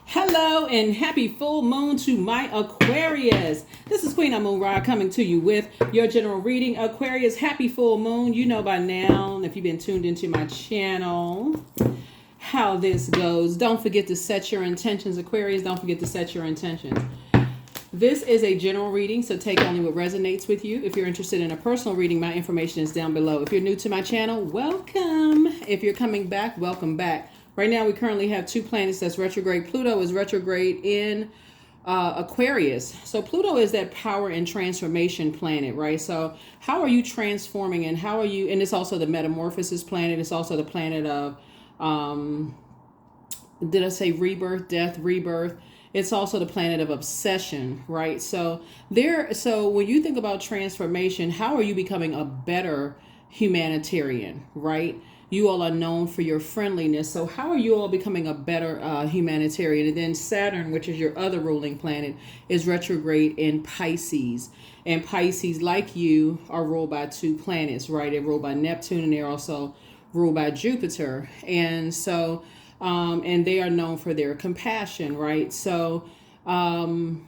Hello and happy full moon to my Aquarius. This is Queen Amun Ra coming to you with your general reading. Aquarius, happy full moon. You know by now, if you've been tuned into my channel, how this goes. Don't forget to set your intentions, Aquarius. Don't forget to set your intentions. This is a general reading, so take only what resonates with you. If you're interested in a personal reading, my information is down below. If you're new to my channel, welcome. If you're coming back, welcome back. Right now, we currently have two planets that's retrograde. Pluto is retrograde in Aquarius. So Pluto is that power and transformation planet, right? So how are you transforming and how are you, and it's also the metamorphosis planet. It's also the planet of, did I say rebirth, death, rebirth? It's also the planet of obsession, right? So when you think about transformation, how are you becoming a better humanitarian, right? You all are known for your friendliness. So how are you all becoming a better humanitarian? And then Saturn, which is your other ruling planet, is retrograde in Pisces. And Pisces, like you, are ruled by two planets, right? They're ruled by Neptune and they're also ruled by Jupiter. And so, and they are known for their compassion, right? So, and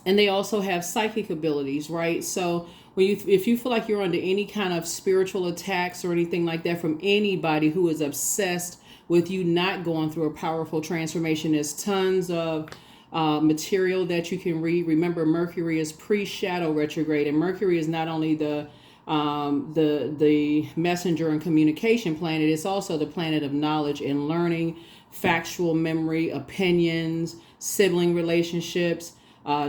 they also have psychic abilities, right? So if you feel like you're under any kind of spiritual attacks or anything like that from anybody who is obsessed with you not going through a powerful transformation, there's tons of material that you can read. Remember, Mercury is pre-shadow retrograde, and Mercury is not only the messenger and communication planet, it's also the planet of knowledge and learning, factual memory, opinions, sibling relationships,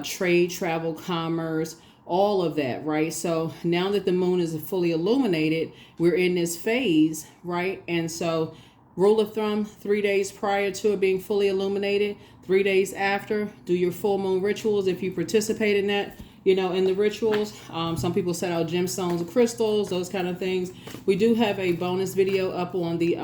trade, travel, commerce, all of that, right? So now that the moon is fully illuminated, we're in this phase, right? And so rule of thumb, 3 days prior to it being fully illuminated, 3 days after, do your full moon rituals if you participate in that, in the rituals. Some people set out gemstones and crystals, those kind of things. We do have a bonus video up on the,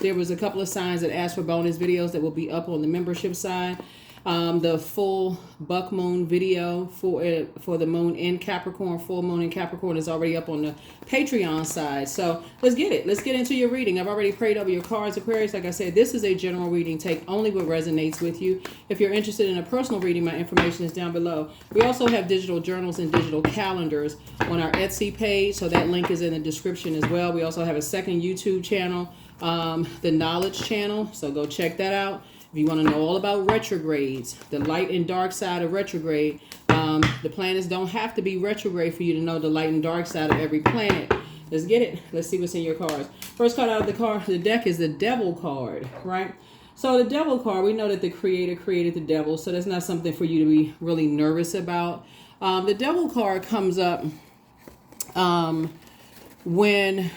there was a couple of signs that asked for bonus videos that will be up on the membership side. The full buck moon video for the moon in Capricorn, full moon in Capricorn, is already up on the Patreon side. So let's get it. Let's get into your reading. I've already prayed over your cards, Aquarius. Like I said, this is a general reading. Take only what resonates with you. If you're interested in a personal reading, my information is down below. We also have digital journals and digital calendars on our Etsy page, so that link is in the description as well. We also have a second YouTube channel, the Knowledge channel, so go check that out. If you want to know all about retrogrades, the light and dark side of retrograde, the planets don't have to be retrograde for you to know the light and dark side of every planet. Let's get it. Let's see what's in your cards. First card out of the deck is the Devil card, right? So the Devil card, we know that the Creator created the devil, so that's not something for you to be really nervous about. The Devil card comes up when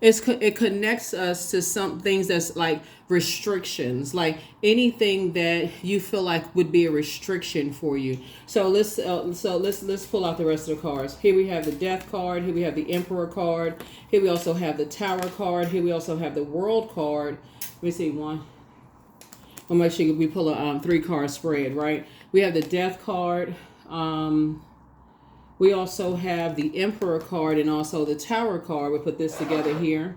it connects us to some things that's like restrictions, like anything that you feel like would be a restriction for you. So let's pull out the rest of the cards. Here we have the Death card. Here we have the Emperor card. Here we also have the Tower card. Here we also have the World card. Let me see one. We'll make sure we pull a 3-card spread, right? We have the Death card. We also have the Emperor card and also the Tower card. We'll put this together here.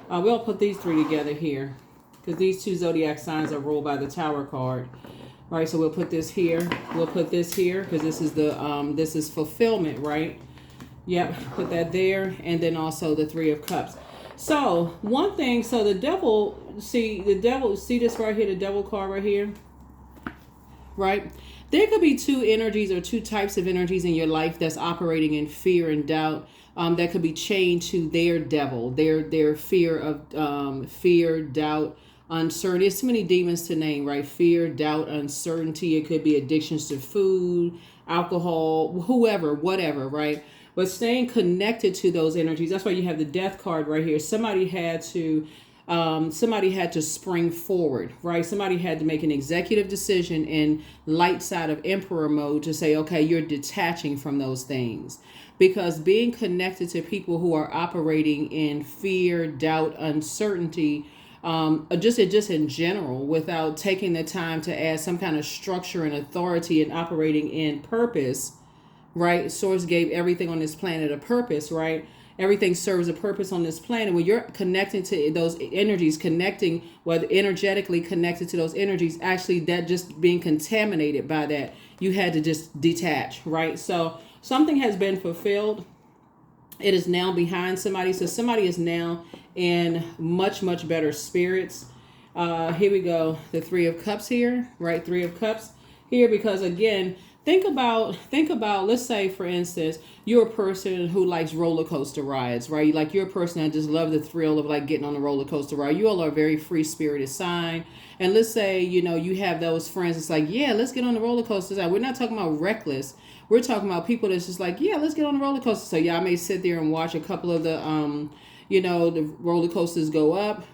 We'll put these three together here because these two zodiac signs are ruled by the Tower card. All right, so we'll put this here. We'll put this here because this is the this is fulfillment, right? Yep, put that there, and then also the Three of Cups. So one thing, so the devil, see this right here, the Devil card right here, right? There could be two energies or two types of energies in your life that's operating in fear and doubt. That could be chained to their devil, their fear of fear, doubt, uncertainty. There's too many demons to name, right? Fear, doubt, uncertainty. It could be addictions to food, alcohol, whoever, whatever, right? But staying connected to those energies. That's why you have the Death card right here. Somebody had to spring forward, right? Somebody had to make an executive decision in light side of Emperor mode to say, okay, you're detaching from those things. Because being connected to people who are operating in fear, doubt, uncertainty, just in general, without taking the time to add some kind of structure and authority and operating in purpose, right? Source gave everything on this planet a purpose, right? Everything serves a purpose on this planet. When you're connecting to those energies, connecting, whether energetically connected to those energies, actually that just being contaminated by that, you had to just detach, right? So something has been fulfilled. It is now behind somebody. So somebody is now in much, much better spirits. Here we go. The Three of Cups here, right? Three of Cups here, because again, think about, let's say, for instance, you're a person who likes roller coaster rides, right? Like you're a person that just love the thrill of like getting on a roller coaster ride. You all are a very free spirited sign. And let's say, you have those friends. It's like, yeah, let's get on the roller coaster ride. We're not talking about reckless. We're talking about people that's just like, yeah, let's get on the roller coaster. So y'all may sit there and watch a couple of the, the roller coasters go up,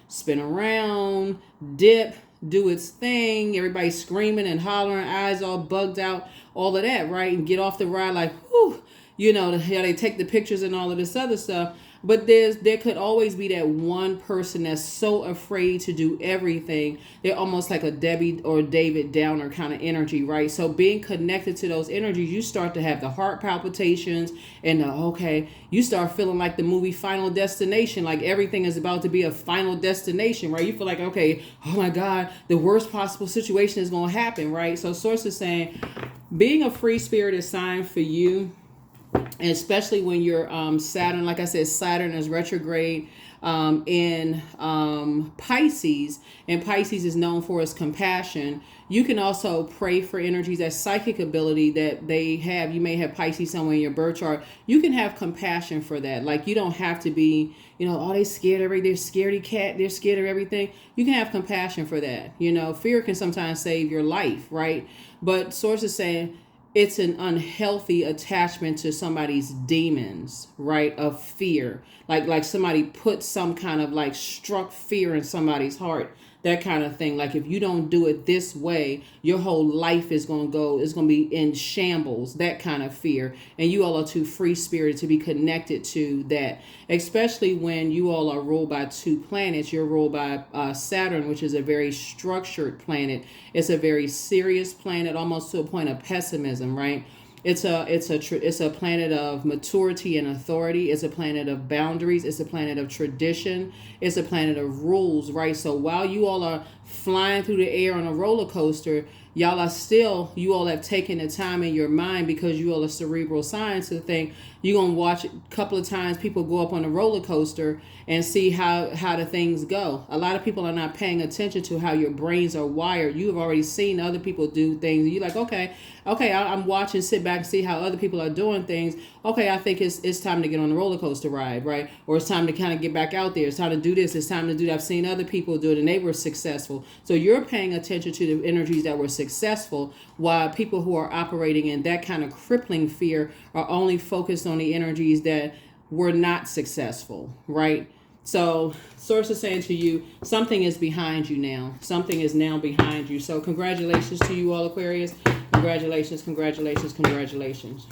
spin around, dip, do its thing. Everybody screaming and hollering, eyes all bugged out, all of that, right? And get off the ride like, whew, they take the pictures and all of this other stuff. But there could always be that one person that's so afraid to do everything. They're almost like a Debbie or David Downer kind of energy, right? So being connected to those energies, you start to have the heart palpitations and you start feeling like the movie Final Destination, like everything is about to be a final destination, right? You feel like, okay, oh my God, the worst possible situation is going to happen, right? So Source is saying, being a free spirited sign for you, and especially when you're Saturn, like I said, Saturn is retrograde in Pisces, and Pisces is known for its compassion. You can also pray for energies, that psychic ability that they have. You may have Pisces somewhere in your birth chart. You can have compassion for that. Like you don't have to be, they scared of everything. They're scaredy cat. They're scared of everything. You can have compassion for that. Fear can sometimes save your life, right? But Source is saying, it's an unhealthy attachment to somebody's demons, right? Of fear. Like somebody put some kind of like struck fear in somebody's heart, that kind of thing. Like if you don't do it this way, your whole life is going to be in shambles, that kind of fear. And you all are too free spirited to be connected to that, especially when you all are ruled by two planets. You're ruled by Saturn, which is a very structured planet. It's a very serious planet, almost to a point of pessimism, right? It's a planet of maturity and authority. It's a planet of boundaries. It's a planet of tradition. It's a planet of rules, right? So while you all are flying through the air on a roller coaster, you all have taken the time in your mind, because you all are cerebral science, to think you're going to watch a couple of times people go up on a roller coaster and see how the things go. A lot of people are not paying attention to how your brains are wired. You have already seen other people do things. You're like, okay, I'm watching, sit back and see how other people are doing things. Okay, I think it's time to get on the roller coaster ride, right? Or it's time to kind of get back out there. It's time to do this. It's time to do that. I've seen other people do it and they were successful. So you're paying attention to the energies that were successful, while people who are operating in that kind of crippling fear are only focused on the energies that were not successful, right? So Source is saying to you, something is behind you now. Something is now behind you. So congratulations to you all, Aquarius. Congratulations,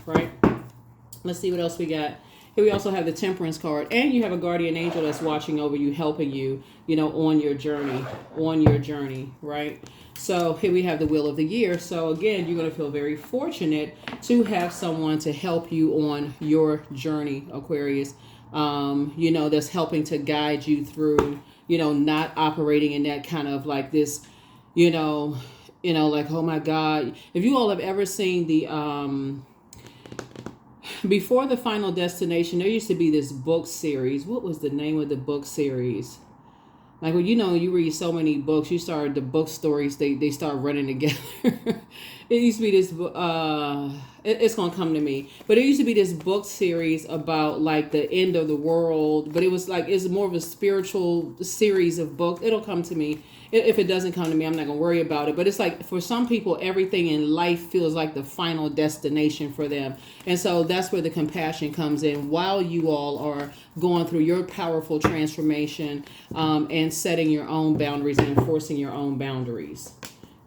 right? Let's see what else we got. Here we also have the Temperance card, and you have a guardian angel that's watching over you, helping you, on your journey, right? So here we have the Wheel of the Year. So again, you're going to feel very fortunate to have someone to help you on your journey, Aquarius. That's helping to guide you through, not operating in that kind of like this, like, oh my God. If you all have ever seen the, before the Final Destination, there used to be this book series. What was the name of the book series? Like, well, you read so many books, the book stories, they start running together. It used to be this, it's going to come to me. But it used to be this book series about like the end of the world. But it was like, it's more of a spiritual series of books. It'll come to me. If it doesn't come to me, I'm not going to worry about it. But it's like, for some people, everything in life feels like the final destination for them. And so that's where the compassion comes in, while you all are going through your powerful transformation and setting your own boundaries and enforcing your own boundaries.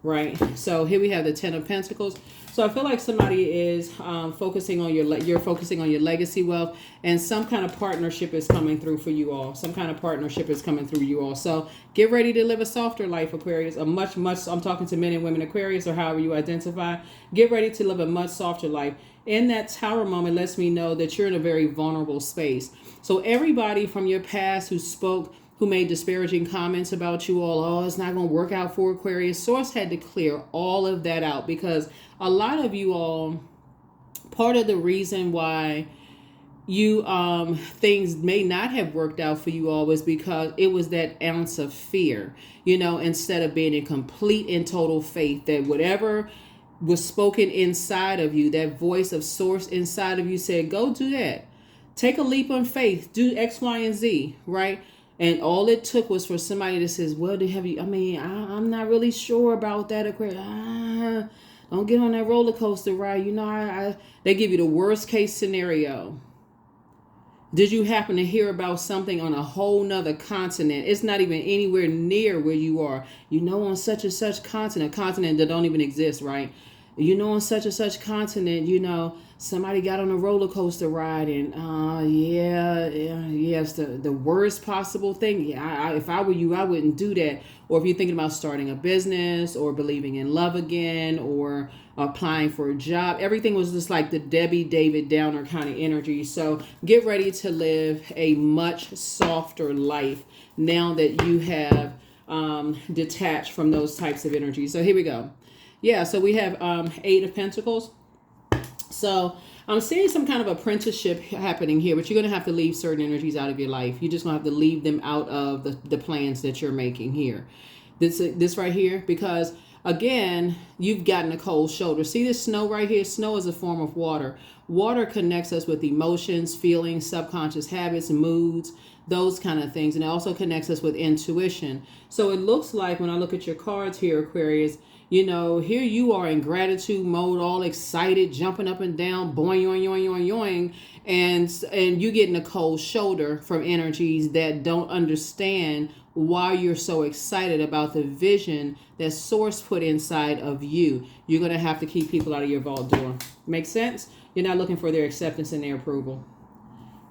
right? So here we have the Ten of Pentacles. So I feel like somebody is focusing on you're focusing on your legacy wealth, and some kind of partnership is coming through for you all. Some kind of partnership is coming through you all. So get ready to live a softer life, Aquarius. I'm talking to men and women Aquarius, or however you identify. Get ready to live a much softer life. In that Tower moment lets me know that you're in a very vulnerable space. So everybody from your past who made disparaging comments about you all, oh, it's not going to work out for Aquarius. Source had to clear all of that out, because a lot of you all, part of the reason why you things may not have worked out for you all was because it was that ounce of fear, instead of being in complete and total faith that whatever was spoken inside of you, that voice of Source inside of you said, go do that. Take a leap on faith. Do X, Y, and Z, right? And all it took was for somebody to say, well, I'm not really sure about that, Aquarius. Don't get on that roller coaster ride. They give you the worst case scenario. Did you happen to hear about something on a whole nother continent? It's not even anywhere near where you are. On such and such continent that don't even exist, right? On such and such continent, somebody got on a roller coaster ride, and it's the worst possible thing. If I were you, I wouldn't do that. Or if you're thinking about starting a business, or believing in love again, or applying for a job, everything was just like the Debbie David Downer kind of energy. So get ready to live a much softer life now that you have detached from those types of energies. So here we go. Yeah, so we have 8 of Pentacles. So I'm seeing some kind of apprenticeship happening here, but you're going to have to leave certain energies out of your life. You're just going to have to leave them out of the plans that you're making here. This right here, because again, you've gotten a cold shoulder. See this snow right here? Snow is a form of water. Water connects us with emotions, feelings, subconscious habits, moods, those kind of things. And it also connects us with intuition. So it looks like when I look at your cards here, Aquarius, here you are in gratitude mode, all excited, jumping up and down, boing, yoing, yoing, yoing, yoing, and you getting a cold shoulder from energies that don't understand why you're so excited about the vision that Source put inside of you. You're going to have to keep people out of your vault door. Make sense? You're not looking for their acceptance and their approval.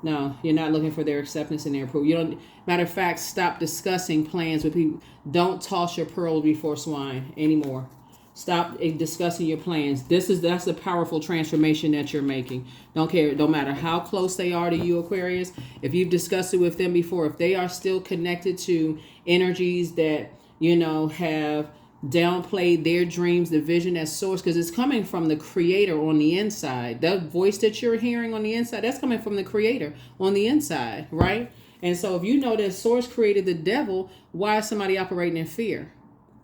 No, you're not looking for their acceptance and their approval. Matter of fact, stop discussing plans with people. Don't toss your pearls before swine anymore. Stop discussing your plans. That's a powerful transformation that you're making. Don't matter how close they are to you, Aquarius. If you've discussed it with them before, if they are still connected to energies that, have downplayed their dreams, the vision as Source, because it's coming from the Creator on the inside. That voice that you're hearing on the inside, that's coming from the Creator on the inside, right? And so if you know that Source created the devil, why is somebody operating in fear?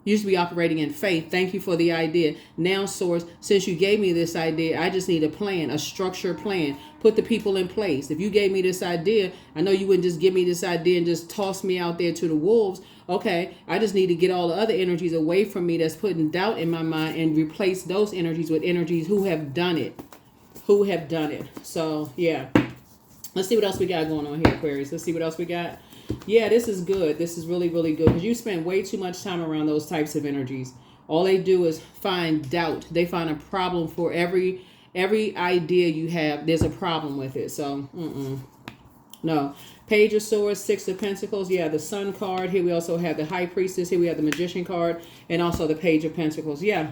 You should be operating in faith. Thank you for the idea. Now, Source, since you gave me this idea, I just need a plan, a structured plan. Put the people in place. If you gave me this idea, I know you wouldn't just give me this idea and just toss me out there to the wolves. Okay, I just need to get all the other energies away from me that's putting doubt in my mind and replace those energies with energies who have done it. So, yeah. Let's see what else we got going on here, Aquarius. Let's see what else we got. Yeah, this is good. This is really, really good, because you spend way too much time around those types of energies. All they do is find doubt. They find a problem for every idea you have. There's a problem with it. So, no. Page of Swords, 6 of Pentacles. Yeah, the Sun card. Here we also have the High Priestess. Here we have the Magician card, and also the Page of Pentacles. Yeah.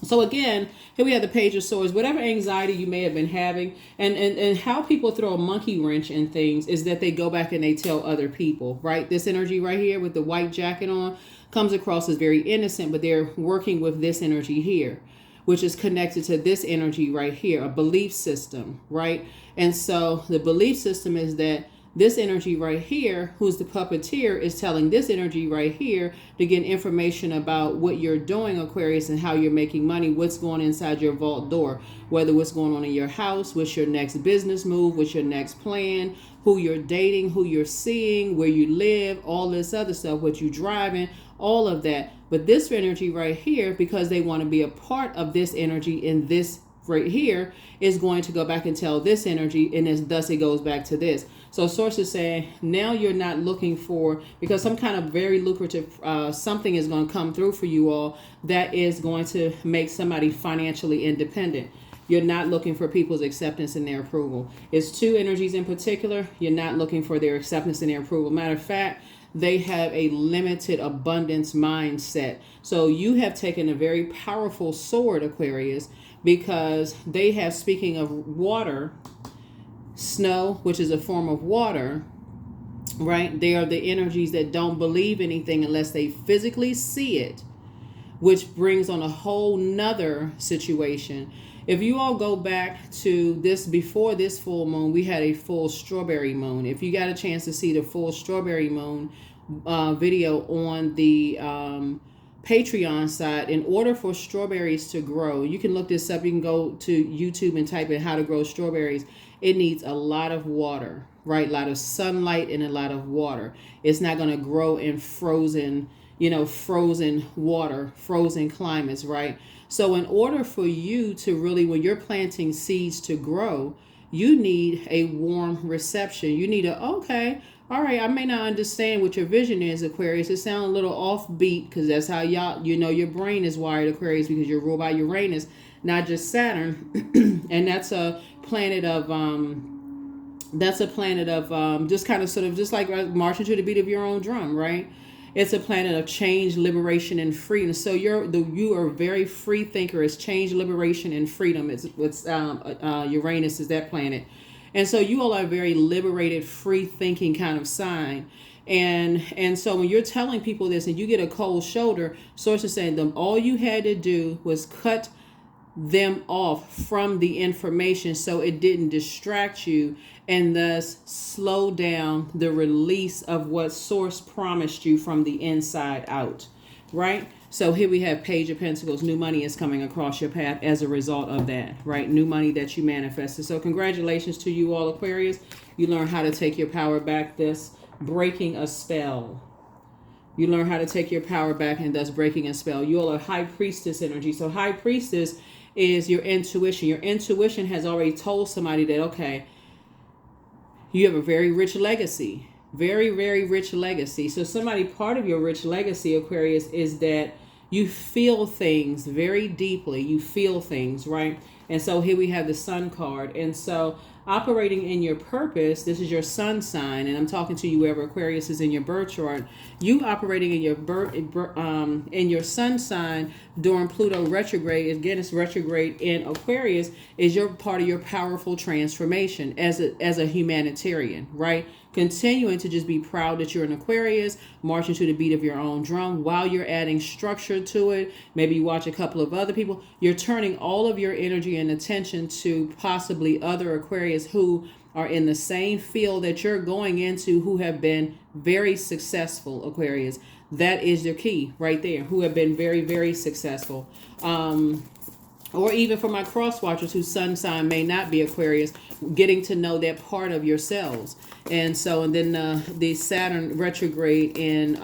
So again, here we have the Page of Swords. Whatever anxiety you may have been having, and how people throw a monkey wrench in things is that they go back and they tell other people, right? This energy right here with the white jacket on comes across as very innocent, but they're working with this energy here, which is connected to this energy right here, a belief system, right? And so the belief system is that this energy right here, who's the puppeteer, is telling this energy right here to get information about what you're doing, Aquarius, and how you're making money, what's going inside your vault door, whether what's going on in your house, what's your next business move, what's your next plan, who you're dating, who you're seeing, where you live, all this other stuff, what you're driving, all of that. But this energy right here, because they want to be a part of this energy in this right here, is going to go back and tell this energy, and thus it goes back to this. So source is saying now you're not looking for, because some kind of very lucrative something is going to come through for you all that is going to make somebody financially independent. You're not looking for people's acceptance and their approval. It's two energies in particular. You're not looking for their acceptance and their approval. Matter of fact, they have a limited abundance mindset. So you have taken a very powerful sword, Aquarius, because they have, speaking of water, snow, which is a form of water, right? They are the energies that don't believe anything unless they physically see it, which brings on a whole nother situation. If you all go back to this, before this full moon, we had a full strawberry moon. If you got a chance to see the full strawberry moon video on the Patreon side, in order for strawberries to grow, you can look this up. You can go to YouTube and type in how to grow strawberries. It needs a lot of water, right? A lot of sunlight and a lot of water. It's not going to grow in frozen water, frozen climates, right? So in order for you to really, when you're planting seeds to grow, you need a warm reception. You need okay, all right, I may not understand what your vision is, Aquarius. It sounds a little offbeat because that's how your brain is wired, Aquarius, because you're ruled by Uranus, not just Saturn. And that's a planet of just kind of sort of just like marching to the beat of your own drum, right? It's a planet of change, liberation, and freedom. So you are a very free thinker. It's change, liberation, and freedom. It's Uranus is that planet. And so you all are a very liberated, free thinking kind of sign. And so when you're telling people this and you get a cold shoulder, source is saying them all you had to do was cut them off from the information so it didn't distract you and thus slow down the release of what source promised you from the inside out, right? So here we have Page of Pentacles. New money is coming across your path as a result of that, right? New money that you manifested. So congratulations to you all, Aquarius. You learn how to take your power back, this breaking a spell. You learn how to take your power back and thus breaking a spell. You all are High Priestess energy. So High Priestess is your intuition. Your intuition has already told somebody that, okay, you have a very rich legacy. Very, very rich legacy. So part of your rich legacy, Aquarius, is that you feel things very deeply. You feel things, right? And so here we have the Sun card. And so operating in your purpose, this is your sun sign, and I'm talking to you wherever Aquarius is in your birth chart. You operating in your sun sign during Pluto retrograde, again it's retrograde in Aquarius, is your part of your powerful transformation as a humanitarian, right? Continuing to just be proud that you're an Aquarius, marching to the beat of your own drum while you're adding structure to it. Maybe you watch a couple of other people. You're turning all of your energy and attention to possibly other Aquarius who are in the same field that you're going into, who have been very successful, Aquarius. That is your key right there, who have been very, very successful. Or even for my cross watchers whose sun sign may not be Aquarius, getting to know that part of yourselves. And then the Saturn retrograde in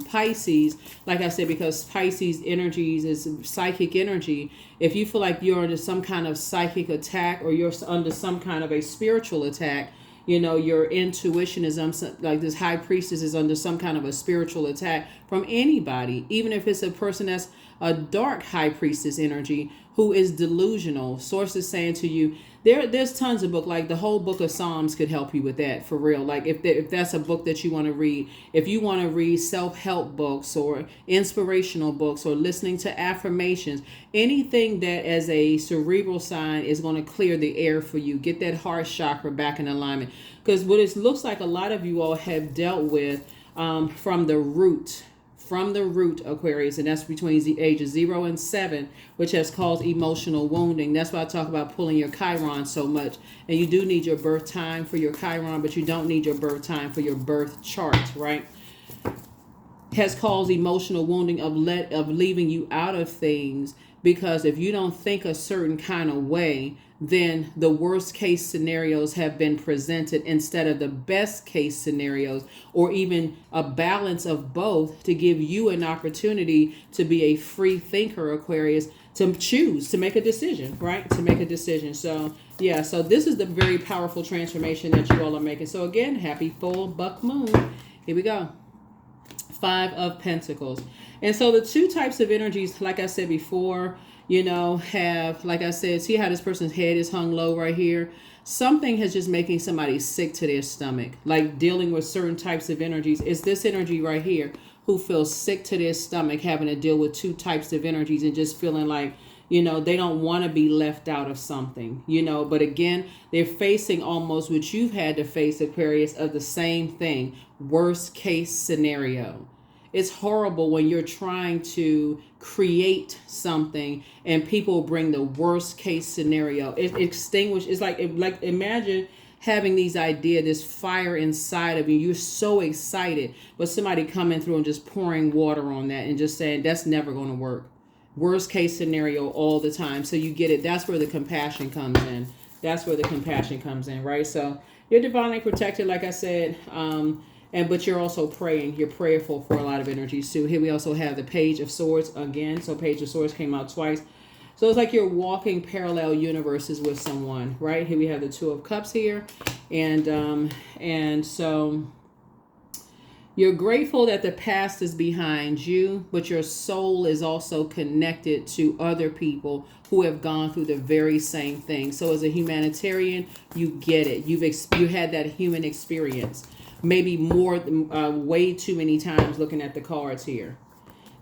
Pisces, like I said, because Pisces energies is psychic energy. If you feel like you're under some kind of psychic attack or you're under some kind of a spiritual attack, your intuition is like this High Priestess is under some kind of a spiritual attack from anybody, even if it's a person that's a dark High Priestess energy who is delusional. Source is saying to you, there's tons of book, like the whole book of Psalms could help you with that, for real. Like if that's a book that you want to read, if you want to read self-help books or inspirational books or listening to affirmations, anything that as a cerebral sign is going to clear the air for you, get that heart chakra back in alignment. Because what it looks like a lot of you all have dealt with from the root, Aquarius, and that's between the ages 0 and 7, which has caused emotional wounding. That's why I talk about pulling your Chiron so much. And you do need your birth time for your Chiron, but you don't need your birth time for your birth chart, right? Has caused emotional wounding of leaving you out of things, because if you don't think a certain kind of way, then the worst case scenarios have been presented instead of the best case scenarios, or even a balance of both to give you an opportunity to be a free thinker, Aquarius, to choose, to make a decision, right? To make a decision. So yeah, so this is the very powerful transformation that you all are making. So again, happy full buck moon. Here we go. Five of Pentacles. And so the two types of energies, like I said before, have, like I said, see how this person's head is hung low right here? Something has just making somebody sick to their stomach, like dealing with certain types of energies. It's this energy right here who feels sick to their stomach, having to deal with two types of energies and just feeling like, they don't want to be left out of something, but again, they're facing almost what you've had to face, Aquarius, of the same thing. Worst case scenario. It's horrible when you're trying to create something and people bring the worst case scenario. It extinguish. It's like imagine having these ideas, this fire inside of you. You're so excited, but somebody coming through and just pouring water on that and just saying that's never going to work. Worst case scenario all the time. So you get it. That's where the compassion comes in. That's where the compassion comes in, right? So you're divinely protected, like I said. But you're also praying. You're prayerful for a lot of energies too. Here we also have the Page of Swords again. So Page of Swords came out twice. So it's like you're walking parallel universes with someone, right? Here we have the Two of Cups here. And so you're grateful that the past is behind you, but your soul is also connected to other people who have gone through the very same thing. So as a humanitarian, you get it. You had that human experience. Maybe more, way too many times looking at the cards here.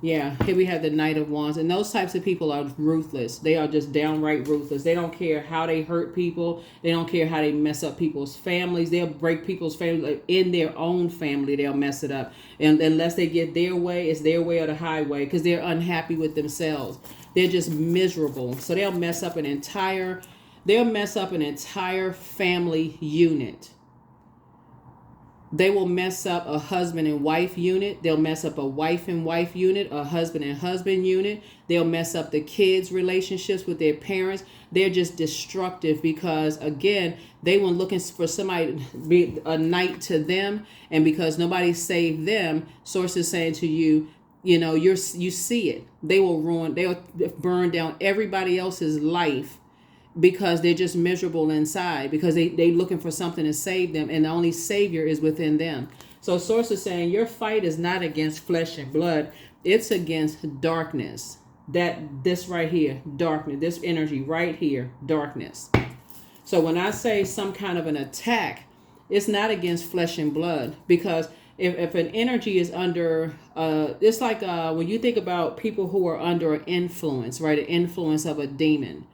Yeah, here we have the Knight of Wands. And those types of people are ruthless. They are just downright ruthless. They don't care how they hurt people. They don't care how they mess up people's families. They'll break people's family. In their own family, they'll mess it up. And unless they get their way, it's their way or the highway, because they're unhappy with themselves. They're just miserable. So they'll mess up an entire family unit. They will mess up a husband and wife unit. They'll mess up a wife and wife unit, a husband and husband unit. They'll mess up the kids' relationships with their parents. They're just destructive because, again, they were looking for somebody to be a knight to them. And because nobody saved them, sources saying to you, you see it. They'll burn down everybody else's life because they're just miserable inside, because they looking for something to save them, and the only savior is within them. So source is saying your fight is not against flesh and blood, it's against darkness. This right here, darkness, this energy right here, darkness. So when I say some kind of an attack, it's not against flesh and blood, because if an energy is under, it's like when you think about people who are under an influence, right, an influence of a demon.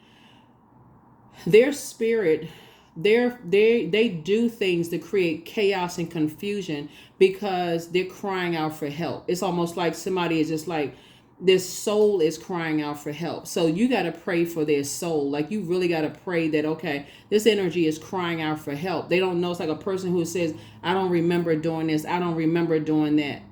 Their spirit, they do things to create chaos and confusion because they're crying out for help. It's almost like somebody is just like, this soul is crying out for help. So you got to pray for their soul. Like you really got to pray that, okay, this energy is crying out for help. They don't know. It's like a person who says, I don't remember doing this. I don't remember doing that.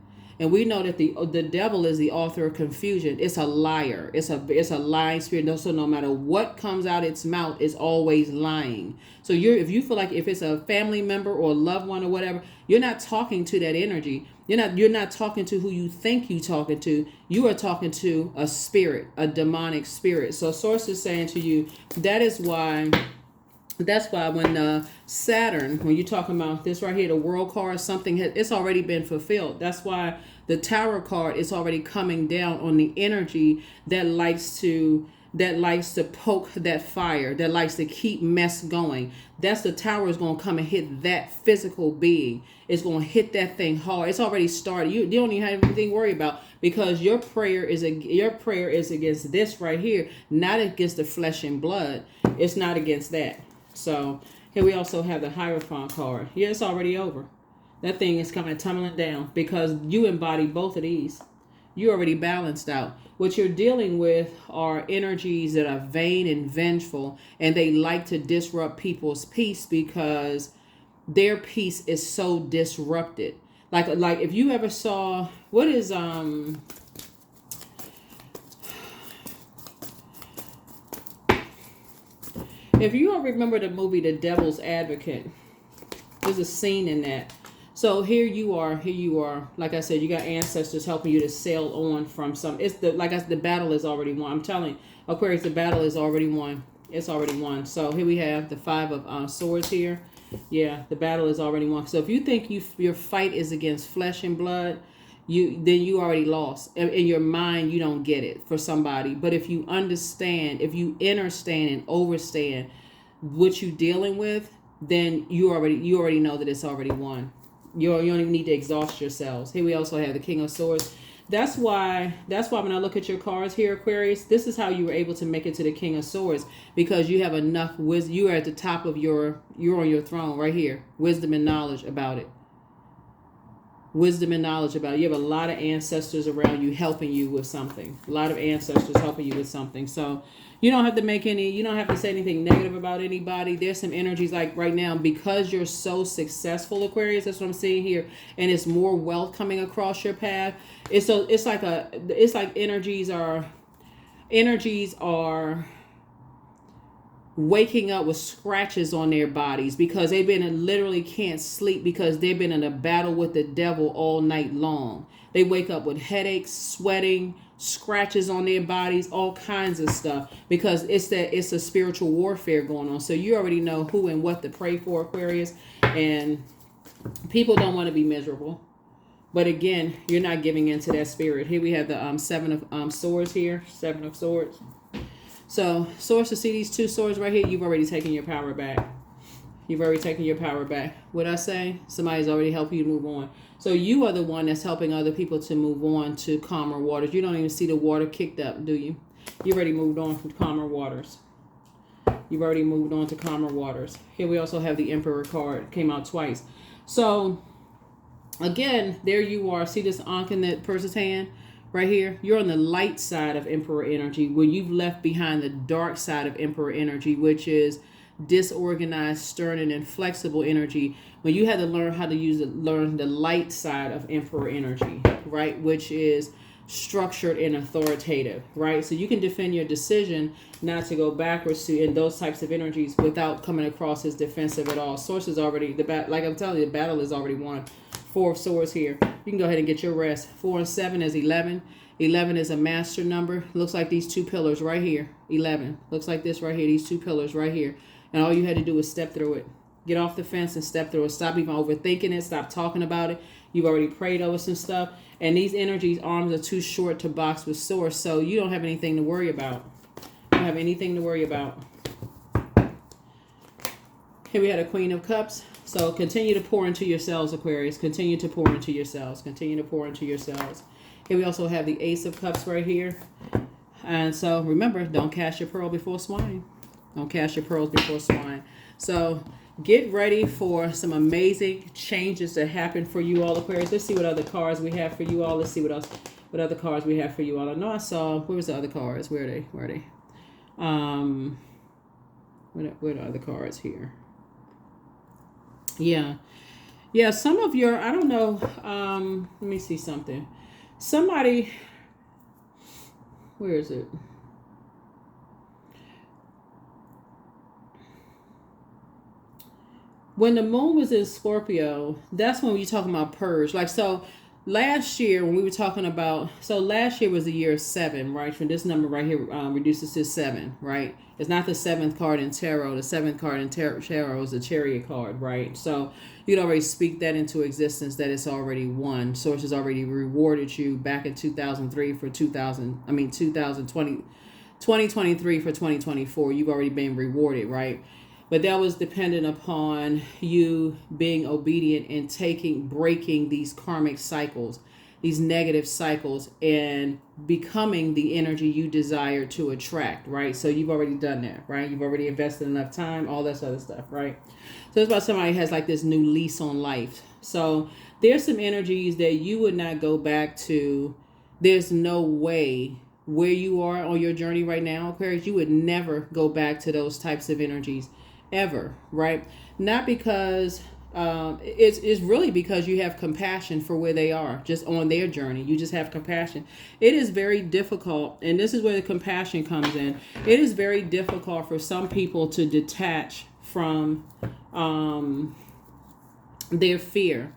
And we know that the devil is the author of confusion. It's a liar. It's a lying spirit. So no matter what comes out its mouth, it's always lying. So if you feel like if it's a family member or a loved one or whatever, you're not talking to that energy. You're not talking to who you think you're talking to. You are talking to a spirit, a demonic spirit. So source is saying to you, that's why when Saturn, when you're talking about this right here, the world card, it's already been fulfilled. That's why the Tower card is already coming down on the energy that likes to poke that fire, that likes to keep mess going. That's the Tower is going to come and hit that physical being. It's going to hit that thing hard. It's already started. You don't even have anything to worry about, because your prayer is against this right here, not against the flesh and blood. It's not against that. So here we also have the Hierophant card. Yeah, it's already over. That thing is coming tumbling down because you embody both of these. You already balanced out. What you're dealing with are energies that are vain and vengeful, and they like to disrupt people's peace because their peace is so disrupted. Like if you ever saw, what is if you don't remember the movie The Devil's Advocate, there's a scene in that. So here you are. Like I said, you got ancestors helping you to sail on from some. It's the like I said, the battle is already won. I'm telling you, Aquarius, the battle is already won. It's already won. So here we have the Five of Swords here. Yeah, the battle is already won. So if you think your fight is against flesh and blood, then you already lost. In your mind, you don't get it for somebody. But if you understand, if you understand and overstand what you're dealing with, then you already know that it's already won. You don't even need to exhaust yourselves. Here we also have the King of Swords. That's why when I look at your cards here, Aquarius, this is how you were able to make it to the King of Swords, because you have enough wisdom. You are at the top of you're on your throne right here. Wisdom and knowledge about it. Wisdom and knowledge about it. You have a lot of ancestors around you helping you with something. A lot of ancestors helping you with something. So you don't have to say anything negative about anybody. There's some energies like right now, because you're so successful, Aquarius, that's what I'm seeing here, and it's more wealth coming across your path. It's like energies are waking up with scratches on their bodies, because they've been literally can't sleep, because they've been in a battle with the devil all night long. They wake up with headaches, sweating, scratches on their bodies, all kinds of stuff, because it's a spiritual warfare going on. So you already know who and what to pray for, Aquarius. And people don't want to be miserable, but again, you're not giving into that spirit. Here we have the Seven of Swords here. Seven of Swords. So, source, to see these two swords right here, you've already taken your power back. You've already taken your power back. What I say? Somebody's already helping you move on. So you are the one that's helping other people to move on to calmer waters. You don't even see the water kicked up, do you? You've already moved on from calmer waters. You've already moved on to calmer waters. Here we also have the Emperor card. Came out twice. So, again, there you are. See this Ankh in that person's hand? Right here, you're on the light side of Emperor energy, where you've left behind the dark side of Emperor energy, which is disorganized, stern, and inflexible energy. When you had to learn how to learn the light side of Emperor energy, right, which is structured and authoritative, right? So you can defend your decision not to go backwards in those types of energies without coming across as defensive at all. Source is already like I'm telling you, the battle is already won. Four of Swords here. You can go ahead and get your rest. 4 and 7 is 11. 11 is a master number. Looks like these two pillars right here. 11. Looks like this right here. These two pillars right here. And all you had to do was step through it. Get off the fence and step through it. Stop even overthinking it. Stop talking about it. You've already prayed over some stuff. And these energies, arms are too short to box with Source. So you don't have anything to worry about. You don't have anything to worry about. Here we had a Queen of Cups. So continue to pour into yourselves, Aquarius. Continue to pour into yourselves. Continue to pour into yourselves. Here we also have the Ace of Cups right here. And so remember, don't cast your pearl before swine. Don't cast your pearls before swine. So get ready for some amazing changes to happen for you all, Aquarius. Let's see what other cards we have for you all. Let's see what other cards we have for you all. I know I saw, where was the other cards? Where are they? Where are the other cards here? Yeah, some of your, I don't know, let me see something. Somebody, where is it? When the moon was in Scorpio, that's when we're talking about purge. Like, so last year when we were talking about, so last year was the year of 7, right? From this number right here reduces to 7, right? It's not the 7th card in tarot. The 7th card in tarot is the Chariot card, right? So you can already speak that into existence, that it's already won. Source has already rewarded you back in 2023 for 2023 for 2024. You've already been rewarded, right? But that was dependent upon you being obedient and breaking these karmic cycles, these negative cycles, and becoming the energy you desire to attract, right? So you've already done that, right? You've already invested enough time, all that other stuff, right? So it's about somebody who has like this new lease on life. So there's some energies that you would not go back to. There's no way where you are on your journey right now, Aquarius, you would never go back to those types of energies ever, right? Not because it's really because you have compassion for where they are, just on their journey. You just have compassion. It is very difficult, and this is where the compassion comes in. It is very difficult for some people to detach from their fear.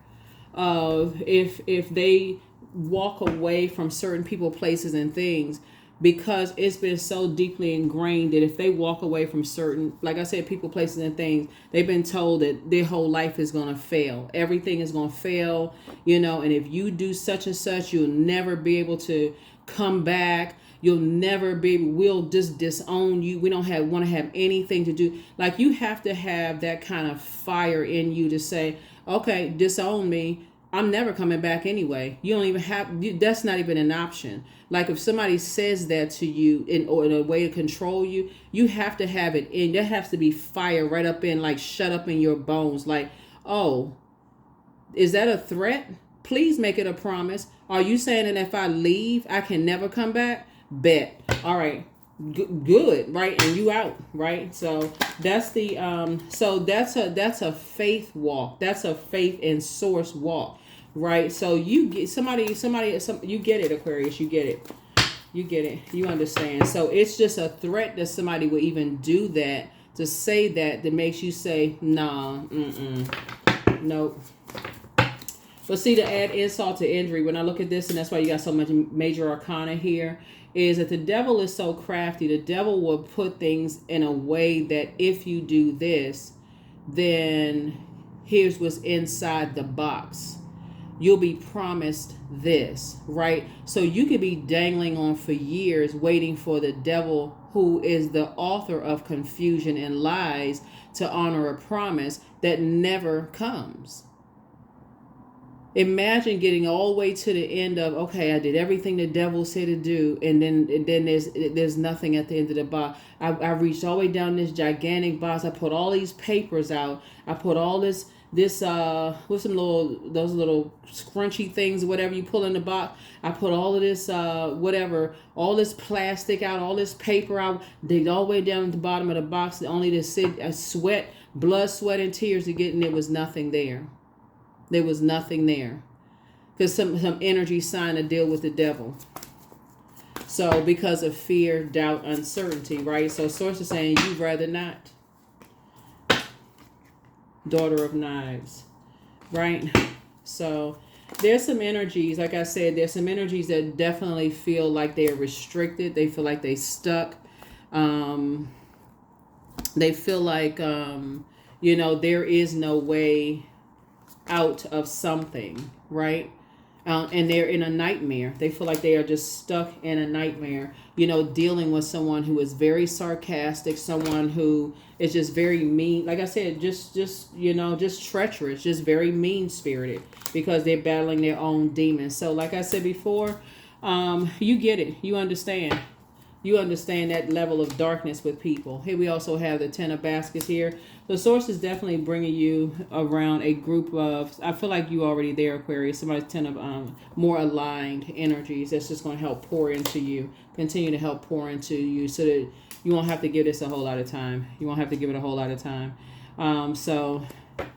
of if they walk away from certain people, places, and things, because it's been so deeply ingrained that if they walk away from certain, like I said, people, places, and things, they've been told that their whole life is going to fail. Everything is going to fail, and if you do such and such, you'll never be able to come back. You'll never be, we'll just disown you. We don't want to have anything to do. Like, you have to have that kind of fire in you to say, okay, disown me. I'm never coming back anyway. You don't even have, that's not even an option. Like, if somebody says that to you in a way to control you, you have to have it in. There has to be fire right up in, like, shut up in your bones. Like, oh, is that a threat? Please make it a promise. Are you saying that if I leave, I can never come back? Bet. All right. Good. Right. And you out. Right. So that's the, that's a faith walk. That's a faith and source walk. Right. So you get you get it, Aquarius. You get it. You get it. You understand. So it's just a threat that somebody would even do that, to say that makes you say, nah, nope. But see, to add insult to injury, when I look at this, and that's why you got so much major arcana here, is that the devil is so crafty. The devil will put things in a way that if you do this, then here's what's inside the box. You'll be promised this, right? So you could be dangling on for years waiting for the devil, who is the author of confusion and lies, to honor a promise that never comes. Imagine getting all the way to the end of, okay, I did everything the devil said to do, and then there's nothing at the end of the box. I reached all the way down this gigantic box. I put all these papers out. I put all this with some those little scrunchy things, whatever you pull in the box. I put all of this all this plastic out, all this paper out, digged all the way down at the bottom of the box, only to sit, blood, sweat, and tears to get, and there was nothing there. There was nothing there, because some energy sign to deal with the devil. So because of fear, doubt, uncertainty, right? So source is saying you'd rather not. Daughter of Knives, right? So there's some energies, like I said, there's some energies that definitely feel like they're restricted. They feel like they stuck. They feel like, there is no way out of something, right? And they're in a nightmare. They feel like they are just stuck in a nightmare, dealing with someone who is very sarcastic, someone who is just very mean. Like I said, just treacherous, just very mean spirited, because they're battling their own demons. So like I said before, you get it. You understand. You understand that level of darkness with people. Here we also have the 10 of baskets here. The source is definitely bringing you around a group of, I feel like you already there, Aquarius. Somebody's 10 of more aligned energies that's just going to help pour into you. Continue to help pour into you, so that you won't have to give this a whole lot of time. You won't have to give it a whole lot of time.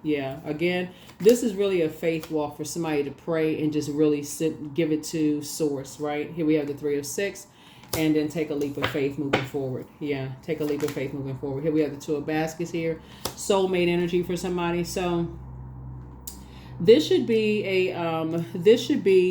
Yeah, again, this is really a faith walk for somebody to pray and just really give it to source, right? Here we have the 3 of 6. And then take a leap of faith moving forward. Yeah, take a leap of faith moving forward. Here we have the 2 of baskets here. Soulmate energy for somebody. So this should be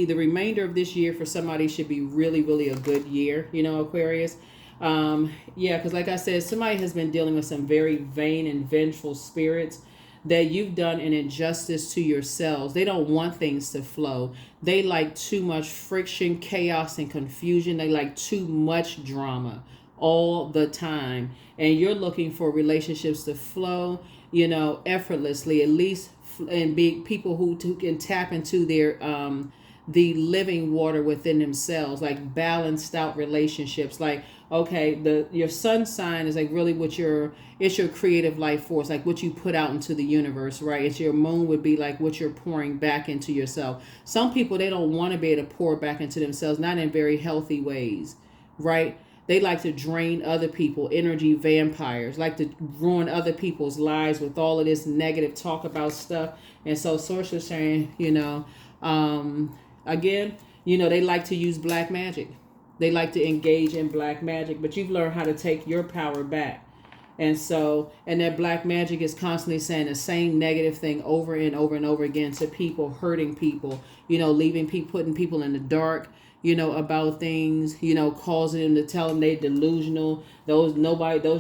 the remainder of this year for somebody should be really, really a good year, Aquarius. Because like I said, somebody has been dealing with some very vain and vengeful spirits, that you've done an injustice to yourselves. They don't want things to flow. They like too much friction, chaos, and confusion. They like too much drama all the time. And you're looking for relationships to flow, effortlessly, at least, and be people who can tap into their the living water within themselves, like balanced out relationships. Like, okay, your sun sign is like really it's your creative life force, like what you put out into the universe, right? It's your moon would be like what you're pouring back into yourself. Some people, they don't want to be able to pour back into themselves, not in very healthy ways, right? They like to drain other people, energy vampires, like to ruin other people's lives with all of this negative talk about stuff. And so source is saying, again, they like to use black magic. They like to engage in black magic, but you've learned how to take your power back. And that black magic is constantly saying the same negative thing over and over and over again to people, hurting people, leaving people, putting people in the dark, about things, causing them to tell them they delusional. Those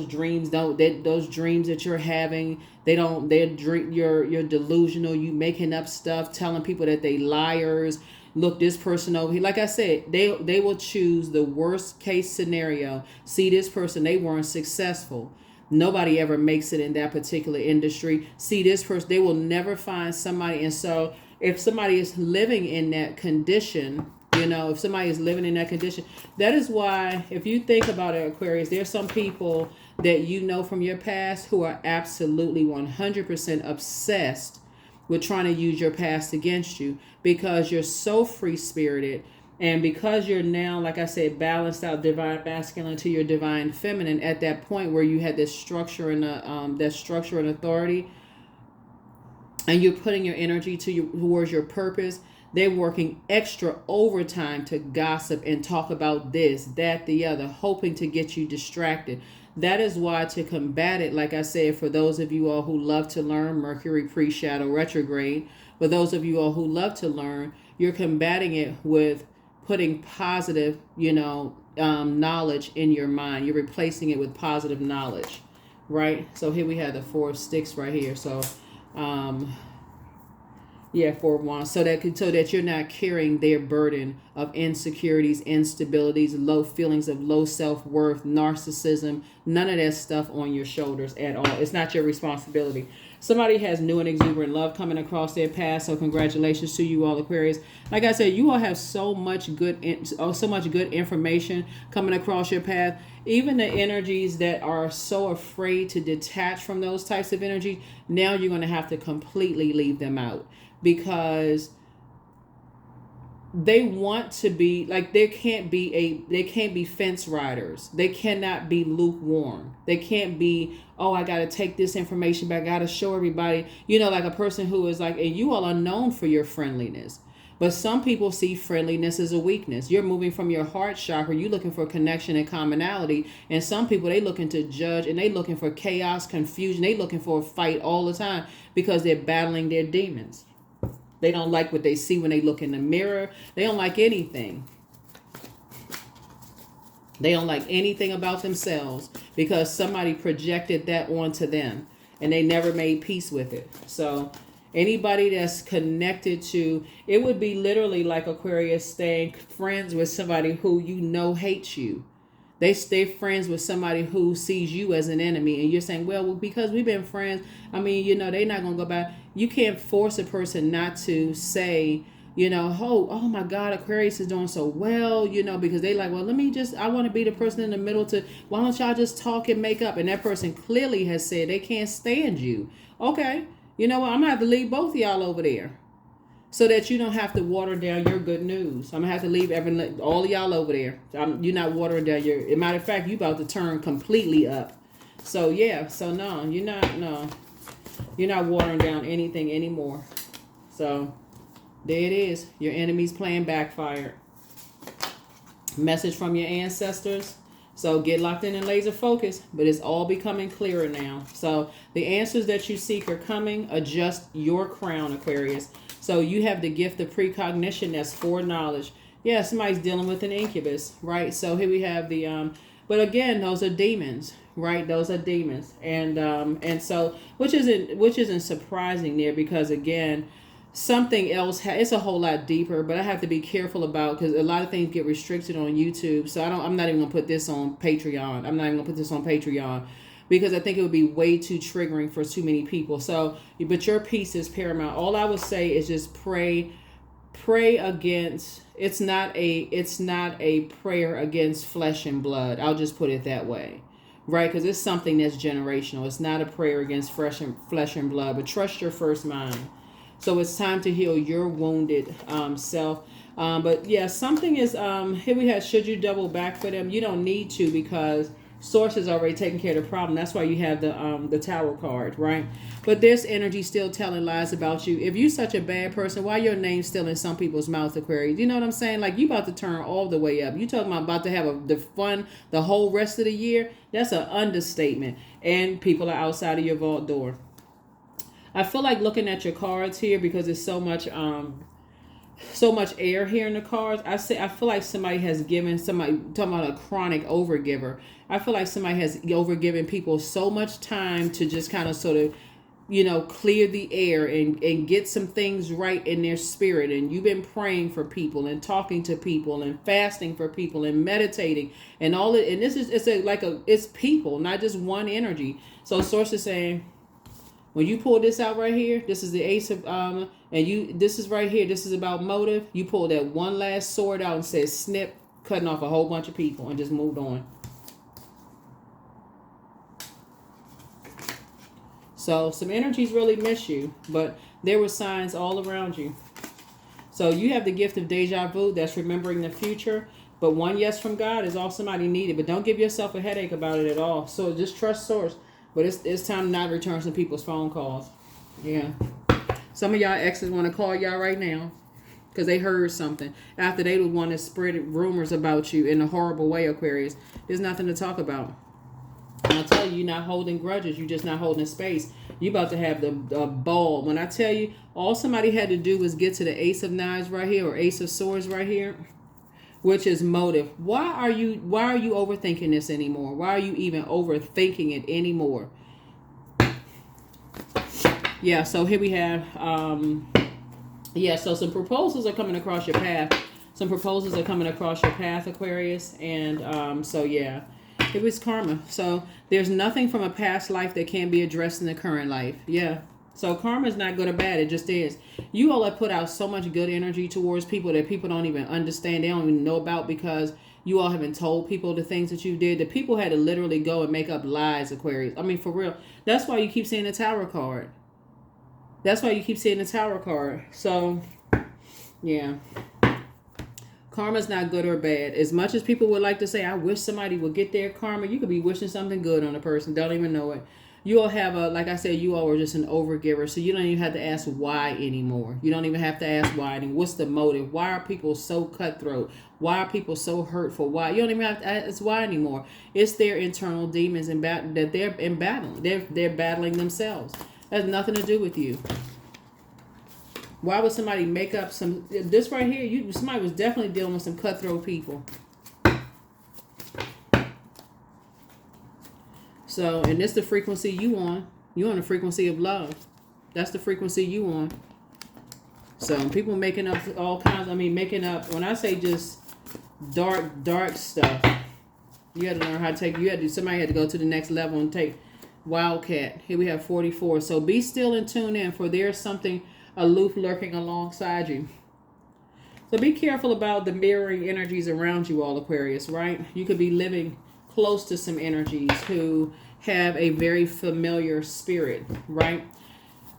dreams those dreams that you're having, you're delusional. You making up stuff, telling people that they liars. Look, this person over here, like I said, they will choose the worst case scenario. See, this person, they weren't successful. Nobody ever makes it in that particular industry. See, this person, they will never find somebody. And so if somebody is living in that condition, if somebody is living in that condition, that is why, if you think about it, Aquarius, there's some people that from your past who are absolutely 100% obsessed with trying to use your past against you, because you're so free-spirited, and because you're now, like I said, balanced out divine masculine to your divine feminine, at that point where you had this structure and authority, and you're putting your energy towards your purpose. They're working extra overtime to gossip and talk about this, that, the other, hoping to get you distracted. That is why, to combat it, like I said, for those of you all who love to learn, Mercury pre-shadow retrograde, for those of you all who love to learn, you're combating it with putting positive, knowledge in your mind. You're replacing it with positive knowledge, right? So here we have the Four of Sticks right here. So, Four of Wands, so that you're not carrying their burden of insecurities, instabilities, low feelings of low self-worth, narcissism, none of that stuff on your shoulders at all. It's not your responsibility. Somebody has new and exuberant love coming across their path, so congratulations to you all, Aquarius. Like I said, you all have so much good information coming across your path. Even the energies that are so afraid to detach from those types of energy, now you're going to have to completely leave them out, because they want to be like, they can't be fence riders. They cannot be lukewarm. They can't be, oh, I got to take this information back. I got to show everybody, like a person who is like, and you all are known for your friendliness. But some people see friendliness as a weakness. You're moving from your heart chakra. You're looking for connection and commonality. And some people, they looking to judge, and they looking for chaos, confusion. They looking for a fight all the time, because they're battling their demons. They don't like what they see when they look in the mirror. They don't like anything. They don't like anything about themselves, because somebody projected that onto them and they never made peace with it. So anybody that's connected to, it would be literally like Aquarius staying friends with somebody who hates you. They stay friends with somebody who sees you as an enemy, and you're saying, well, because we've been friends, they're not going to go back. You can't force a person not to say, oh my God, Aquarius is doing so well, because they like, well, I want to be the person in the middle why don't y'all just talk and make up? And that person clearly has said they can't stand you. Okay, you know what? I'm going to have to leave both of y'all over there, so that you don't have to water down your good news. I'm going to have to leave all of y'all over there. You're not watering down your... As a matter of fact, you about to turn completely up. So, no, you're not watering down anything anymore. So, there it is. Your enemy's plan backfired. Message from your ancestors. So, get locked in and laser focus. But it's all becoming clearer now. So, the answers that you seek are coming. Adjust your crown, Aquarius. So you have the gift of precognition, that's foreknowledge. Yeah, somebody's dealing with an incubus, right? So here we have the, but again, those are demons, right? Those are demons. And so, which isn't surprising there, because again, something else, it's a whole lot deeper, but I have to be careful about, because a lot of things get restricted on YouTube. So I'm not even gonna put this on Patreon. Because I think it would be way too triggering for too many people. So, but your peace is paramount. All I would say is just pray against, it's not a prayer against flesh and blood. I'll just put it that way, right? Because it's something that's generational. It's not a prayer against flesh and blood, but trust your first mind. So it's time to heal your wounded self. But yeah, something is, here we have, should you double back for them? You don't need to, because Source is already taking care of the problem. That's why you have the Tower card, right? But this energy still telling lies about you. If you're such a bad person, why your name's still in some people's mouth, Aquarius? You know what I'm saying? Like, you about to turn all the way up. You talking about to have the fun the whole rest of the year? That's an understatement. And people are outside of your vault door. I feel like looking at your cards here because there's so much air here in the cards. I feel like somebody has given somebody, talking about a chronic overgiver. I feel like somebody has overgiven people so much time to just kind of sort of, clear the air and get some things right in their spirit. And you've been praying for people and talking to people and fasting for people and meditating and all it. And this is, it's people, not just one energy. So source is saying, when you pull this out right here, this is the ace of, this is right here, this is about motive. You pull that one last sword out and says snip, cutting off a whole bunch of people and just moved on. So some energies really miss you, but there were signs all around you. So you have the gift of deja vu, that's remembering the future. But one yes from God is all somebody needed. But don't give yourself a headache about it at all. So just trust source. But it's time to not return some people's phone calls. Yeah. Some of y'all exes want to call y'all right now because they heard something. After they would want to spread rumors about you in a horrible way, Aquarius. There's nothing to talk about. And I'll tell you, you're not holding grudges. You're just not holding space. You're about to have the ball. When I tell you, all somebody had to do was get to the Ace of Knives right here or Ace of Swords right here, which is motive. Why are you overthinking this anymore? Why are you even overthinking it anymore? Yeah, so here we have, so some proposals are coming across your path. Some proposals are coming across your path, Aquarius. And so, yeah, it was karma. So there's nothing from a past life that can be addressed in the current life. Yeah. So karma is not good or bad. It just is. You all have put out so much good energy towards people that people don't even understand. They don't even know about because you all haven't told people the things that you did. The people had to literally go and make up lies, Aquarius. I mean, for real. That's why you keep seeing the Tower card. That's why you keep seeing the Tower card. So, yeah. Karma's not good or bad. As much as people would like to say, I wish somebody would get their karma, you could be wishing something good on a person. Don't even know it. You all have like I said, you all were just an overgiver. So you don't even have to ask why anymore. You don't even have to ask why. And what's the motive? Why are people so cutthroat? Why are people so hurtful? Why? You don't even have to ask why anymore. It's their internal demons that they're in battle. They're battling themselves. That has nothing to do with you. Why would somebody make up this right here? Somebody was definitely dealing with some cutthroat people. So, and this the frequency you on. You on the frequency of love. That's the frequency you on. So, people making up all kinds. Making up. When I say just dark stuff, you had to learn how to take. Somebody had to go to the next level and take Wildcat. Here we have 44. So, be still and tune in, for there's something aloof lurking alongside you. So be careful about the mirroring energies around you all, Aquarius, right? You could be living close to some energies who have a very familiar spirit, right?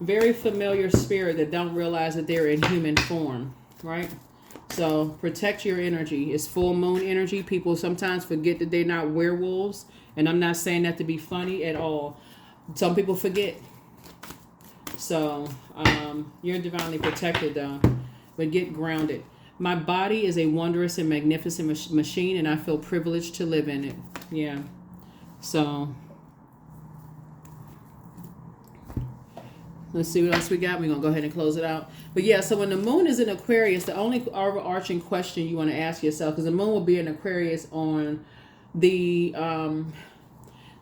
Very familiar spirit that don't realize that they're in human form, right? So protect your energy. It's full moon energy. People sometimes forget that they're not werewolves. And I'm not saying that to be funny at all. Some people forget. So you're divinely protected though, but get grounded. My body is a wondrous and magnificent machine, and I feel privileged to live in it. Yeah. So let's see what else we got. We're going to go ahead and close it out. But yeah, so when the moon is in Aquarius, the only overarching question you want to ask yourself, because the moon will be in Aquarius on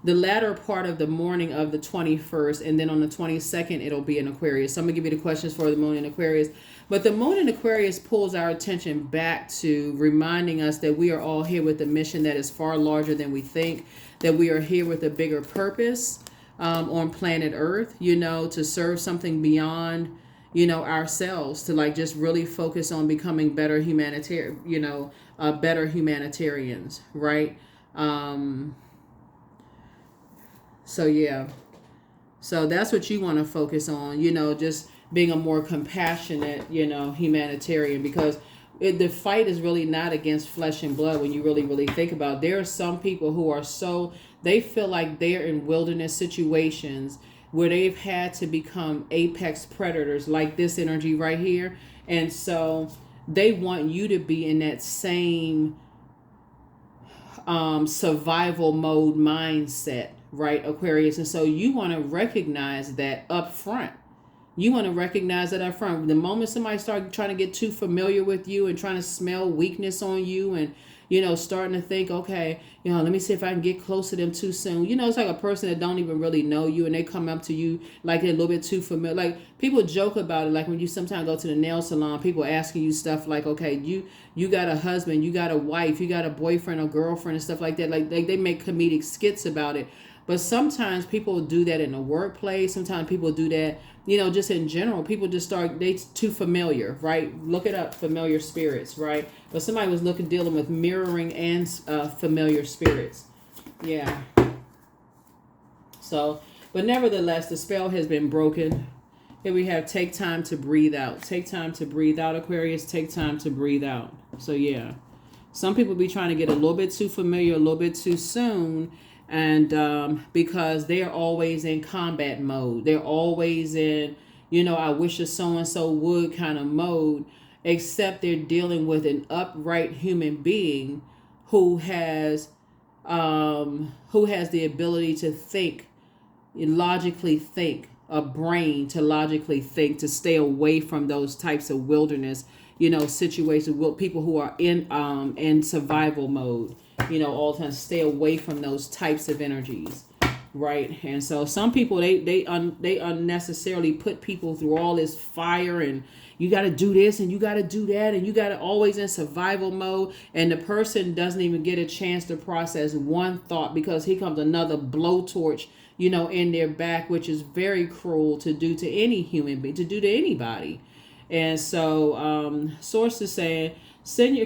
the latter part of the morning of the 21st, and then on the 22nd, it'll be in Aquarius. So I'm going to give you the questions for the moon in Aquarius. But the moon in Aquarius pulls our attention back to reminding us that we are all here with a mission that is far larger than we think, that we are here with a bigger purpose on planet Earth, to serve something beyond, ourselves, to like just really focus on becoming better better humanitarians, right? So yeah, so that's what you want to focus on, just being a more compassionate, humanitarian, because the fight is really not against flesh and blood when you really, really think about it. There are some people who are so, they feel like they're in wilderness situations where they've had to become apex predators, like this energy right here. And so they want you to be in that same survival mode mindset, right, Aquarius? And so you want to recognize that up front. You want to recognize that up front. The moment somebody starts trying to get too familiar with you and trying to smell weakness on you, and starting to think, okay, let me see if I can get close to them too soon. It's like a person that don't even really know you, and they come up to you like they're a little bit too familiar. Like, people joke about it. Like, when you sometimes go to the nail salon, people asking you stuff like, okay, you got a husband, you got a wife, you got a boyfriend or girlfriend and stuff like that. Like, they make comedic skits about it. But sometimes people do that in the workplace. Sometimes people do that, just in general. People just they too familiar, right? Look it up, familiar spirits, right? But somebody was dealing with mirroring and familiar spirits. Yeah. So, but nevertheless, the spell has been broken. Here we have take time to breathe out. Take time to breathe out, Aquarius. Take time to breathe out. So, yeah. Some people be trying to get a little bit too familiar, a little bit too soon. And because they're always in combat mode. They're always in, I wish a so-and-so would kind of mode. Except they're dealing with an upright human being who has the ability to think, logically think, a brain to logically think, to stay away from those types of wilderness, situations with people who are in survival mode, all the time. Stay away from those types of energies, right? And so some people, they unnecessarily put people through all this fire, and you got to do this and you got to do that, and you got to always in survival mode, and the person doesn't even get a chance to process one thought, because here comes another blowtorch, in their back, which is very cruel to do to any human being, to do to anybody. And so sources saying,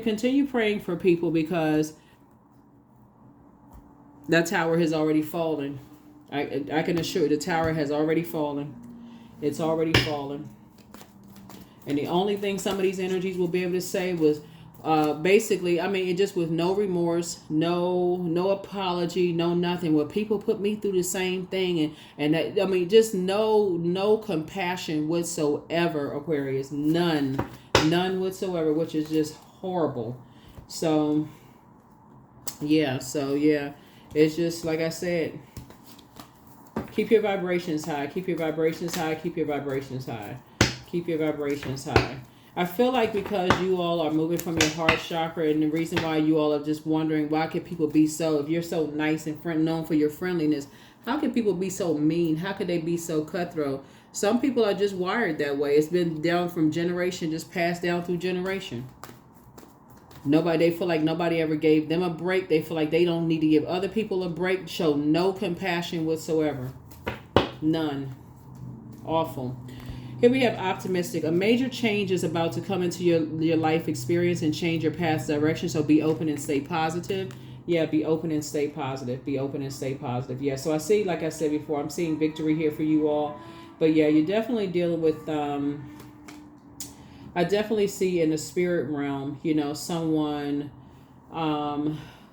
continue praying for people, because that tower has already fallen. I can assure you, the tower has already fallen. It's already fallen. And the only thing some of these energies will be able to say was basically, it just with no remorse, no apology, no nothing. Well, people put me through the same thing, and that, just no compassion whatsoever, Aquarius. None whatsoever, which is just horrible. So yeah. It's just like I said, keep your vibrations high. Keep your vibrations high. Keep your vibrations high. Keep your vibrations high. I feel like because you all are moving from your heart chakra, and the reason why you all are just wondering, why can people be so, if you're so nice and known for your friendliness, how can people be so mean? How could they be so cutthroat? Some people are just wired that way. It's been down from generation, just passed down through generation. They feel like nobody ever gave them a break. They feel like they don't need to give other people a break. Show no compassion whatsoever. None. Awful. Here we have optimistic. A major change is about to come into your life experience and change your path's direction. So be open and stay positive. Yeah, be open and stay positive. Be open and stay positive. Yeah, so I see, like I said before, I'm seeing victory here for you all. But yeah, you're definitely dealing with... I definitely see in the spirit realm, someone,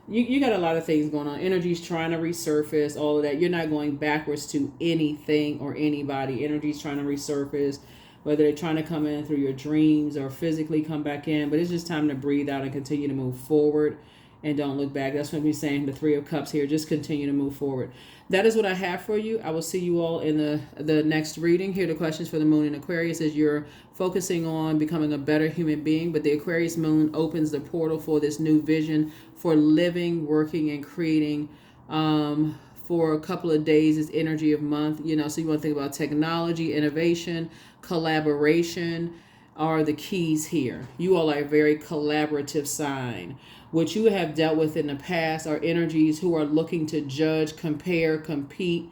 you got a lot of things going on. Energy's trying to resurface, all of that. You're not going backwards to anything or anybody. Energy's trying to resurface, whether they're trying to come in through your dreams or physically come back in. But it's just time to breathe out and continue to move forward and don't look back. That's what we're saying, the Three of Cups here. Just continue to move forward. That is what I have for you. I will see you all in the next reading. Here are the questions for the moon in Aquarius as you're focusing on becoming a better human being. But the Aquarius moon opens the portal for this new vision for living, working, and creating for a couple of days. This energy of month, so you want to think about technology, innovation, collaboration are the keys here. You all are a very collaborative sign. What you have dealt with in the past are energies who are looking to judge, compare, compete,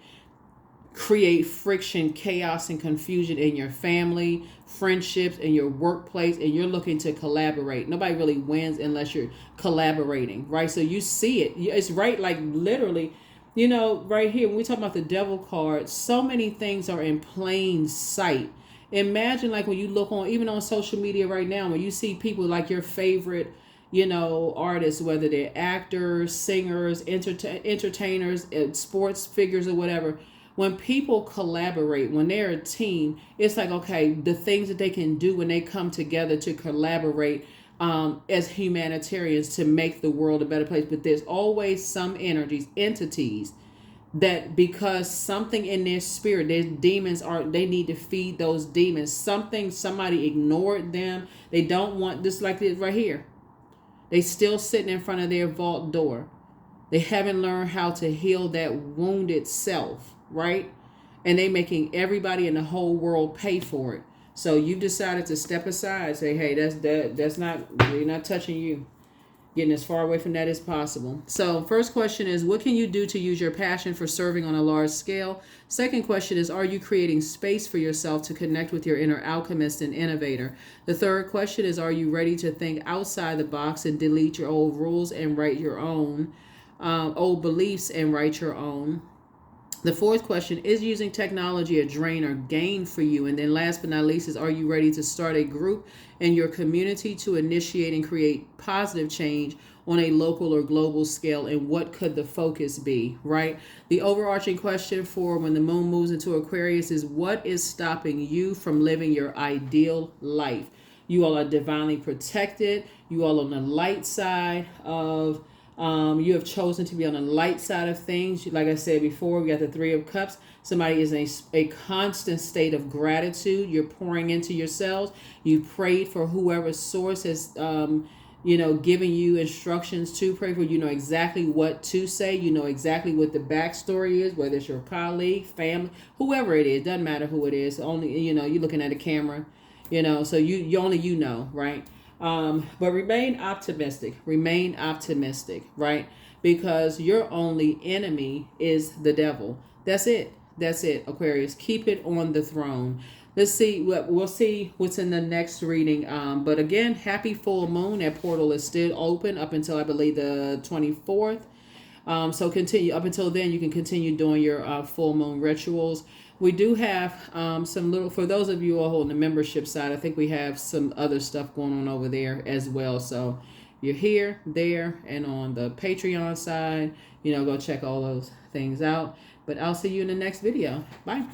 create friction, chaos, and confusion in your family, friendships, and your workplace, and you're looking to collaborate. Nobody really wins unless you're collaborating, right? So you see it. It's right, like literally, right here, when we talk about the devil card, so many things are in plain sight. Imagine like when you look on, even on social media right now, when you see people like your favorite, you know, artists, whether they're actors, singers, entertainers, sports figures or whatever. When people collaborate, when they're a team, it's like, okay, the things that they can do when they come together to collaborate, as humanitarians to make the world a better place. But there's always some entities that, because something in their spirit, their demons are, they need to feed those demons. Somebody ignored them. They don't want this, like this right here. They still sitting in front of their vault door. They haven't learned how to heal that wounded self, right? And they making everybody in the whole world pay for it. So you've decided to step aside, say, hey, that's not, we're not touching you. Getting as far away from that as possible. So first question is, what can you do to use your passion for serving on a large scale? Second question is, are you creating space for yourself to connect with your inner alchemist and innovator? The third question is, are you ready to think outside the box and delete your old rules and write your own, old beliefs and write your own? The fourth question is, using technology a drain or gain for you? And then last but not least is, are you ready to start a group in your community to initiate and create positive change on a local or global scale? And what could the focus be, right? The overarching question for when the moon moves into Aquarius is, what is stopping you from living your ideal life? You all are divinely protected. You all on the light side of you have chosen to be on the light side of things. Like I said before, we got the Three of Cups. Somebody is in a constant state of gratitude. You're pouring into yourselves. You prayed for whoever source has, giving you instructions to pray for. You know exactly what to say. You know exactly what the backstory is, whether it's your colleague, family, whoever it is. Doesn't matter who it is. Only, you're looking at a camera, so you only know, right? But remain optimistic, right? Because your only enemy is the devil. That's it, Aquarius. Keep it on the throne. Let's see we'll see what's in the next reading. But again, happy full moon. That portal is still open up until, I believe, the 24th. So continue up until then. You can continue doing your full moon rituals. We do have some little, for those of you all on the membership side, I think we have some other stuff going on over there as well. So you're here, there, and on the Patreon side, go check all those things out. But I'll see you in the next video. Bye.